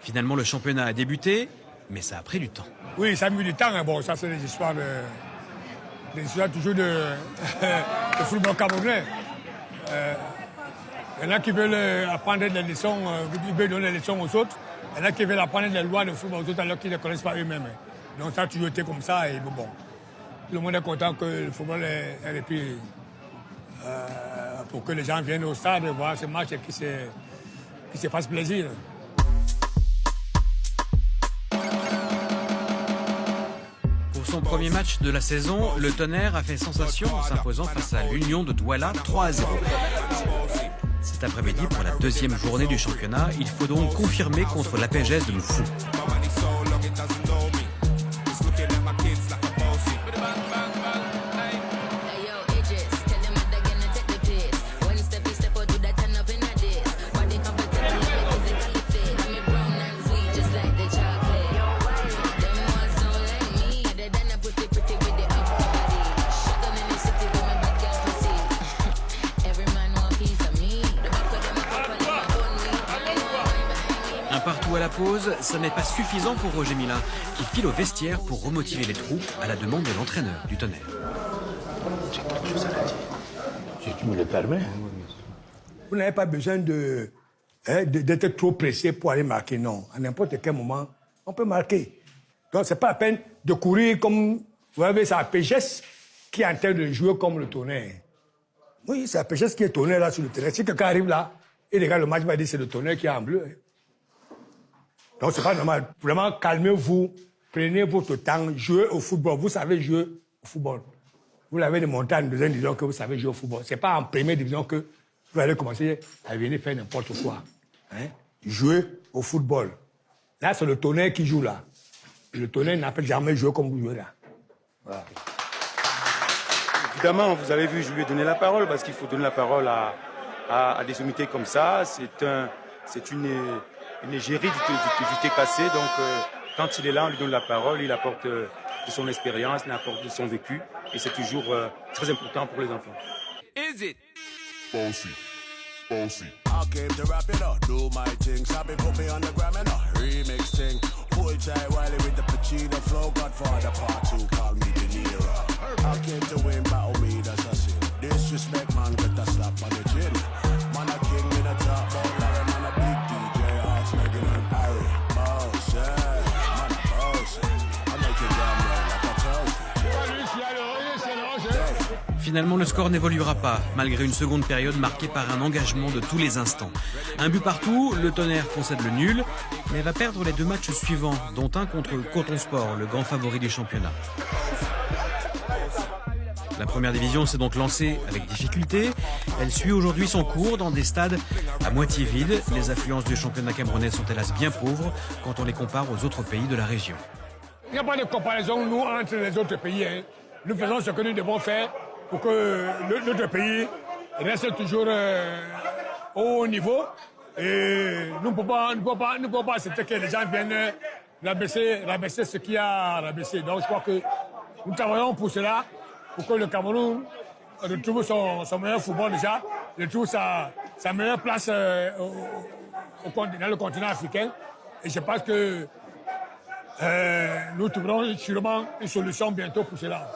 Finalement, le championnat a débuté, mais ça a pris du temps. Oui, ça a mis du temps. Hein. Bon, ça, c'est des histoires toujours de football camerounais. Il y en a qui veulent apprendre des leçons, ils veulent donner des leçons aux autres. Il y en a qui veulent apprendre des lois de football aux autres alors qu'ils ne connaissent pas eux-mêmes. Donc ça a toujours été comme ça. Et bon, tout le monde est content que le football est repris pour que les gens viennent au stade voir ce match et qu'ils se fassent plaisir. Pour son premier match de la saison, le Tonnerre a fait sensation en s'imposant face à l'Union de Douala 3-0. Cet après-midi, pour la deuxième journée du championnat, il faut donc confirmer contre l'APGS de Moufou. Un partout à la pause, ça n'est pas suffisant pour Roger Milin, qui file au vestiaire pour remotiver les troupes à la demande de l'entraîneur du Tonnerre. J'ai quelque chose à la dire. Si tu me le permets. Vous n'avez pas besoin d'être trop pressé pour aller marquer, non. À n'importe quel moment, on peut marquer. Donc, c'est pas la peine de courir comme... Vous voyez, c'est la PGS qui est en train de jouer comme le Tonnerre. Oui, c'est la PGS qui est Tonnerre là sur le terrain. Si quelqu'un arrive là et regarde le match, il va dire que c'est le Tonnerre qui est en bleu. Donc, c'est pas normal. Vraiment, calmez-vous, prenez votre temps, jouez au football. Vous savez jouer au football. Vous l'avez démontré en deuxième division que vous savez jouer au football. C'est pas en première division que vous allez commencer à venir faire n'importe quoi. Hein? Jouez au football. Là, c'est le Tonnerre qui joue là. Le Tonnerre n'a jamais joué comme vous jouez là. Voilà. Évidemment, vous avez vu, je lui ai donné la parole parce qu'il faut donner la parole à des sommités comme ça. C'est une égérie du TKC. Donc, quand il est là, on lui donne la parole, il apporte de son expérience, il apporte de son vécu. Et c'est toujours très important pour les enfants. Is it? Bossy. Bossy. I came to rap it up, do my thing. Sabi put me on the gram and a remix thing. Full time Wiley with the Pacino flow. Godfather part 2, call me De Niro. I came to win, battle me, that's a sin. Disrespect, man, get a slap on the chin. Man, a king in a top, but Larry, man, a big DJ. Arts, Megan and Harry. Boss, yeah. Man, a boss. I'm making damn right like a toast. Finalement, le score n'évoluera pas, malgré une seconde période marquée par un engagement de tous les instants. Un but partout, le Tonnerre concède le nul, mais va perdre les deux matchs suivants, dont un contre Coton Sport, le grand favori du championnat. La première division s'est donc lancée avec difficulté. Elle suit aujourd'hui son cours dans des stades à moitié vides. Les affluences du championnat camerounais sont hélas bien pauvres quand on les compare aux autres pays de la région. Il n'y a pas de comparaison, nous, entre les autres pays. Hein. Nous faisons ce que nous devons faire pour que notre pays reste toujours au haut niveau. Et nous ne pouvons pas accepter que les gens viennent rabaisser ce qui a rabaissé. Donc je crois que nous travaillons pour cela, pour que le Cameroun retrouve son meilleur football déjà, retrouve sa meilleure place dans le continent africain. Et je pense que nous trouverons sûrement une solution bientôt pour cela.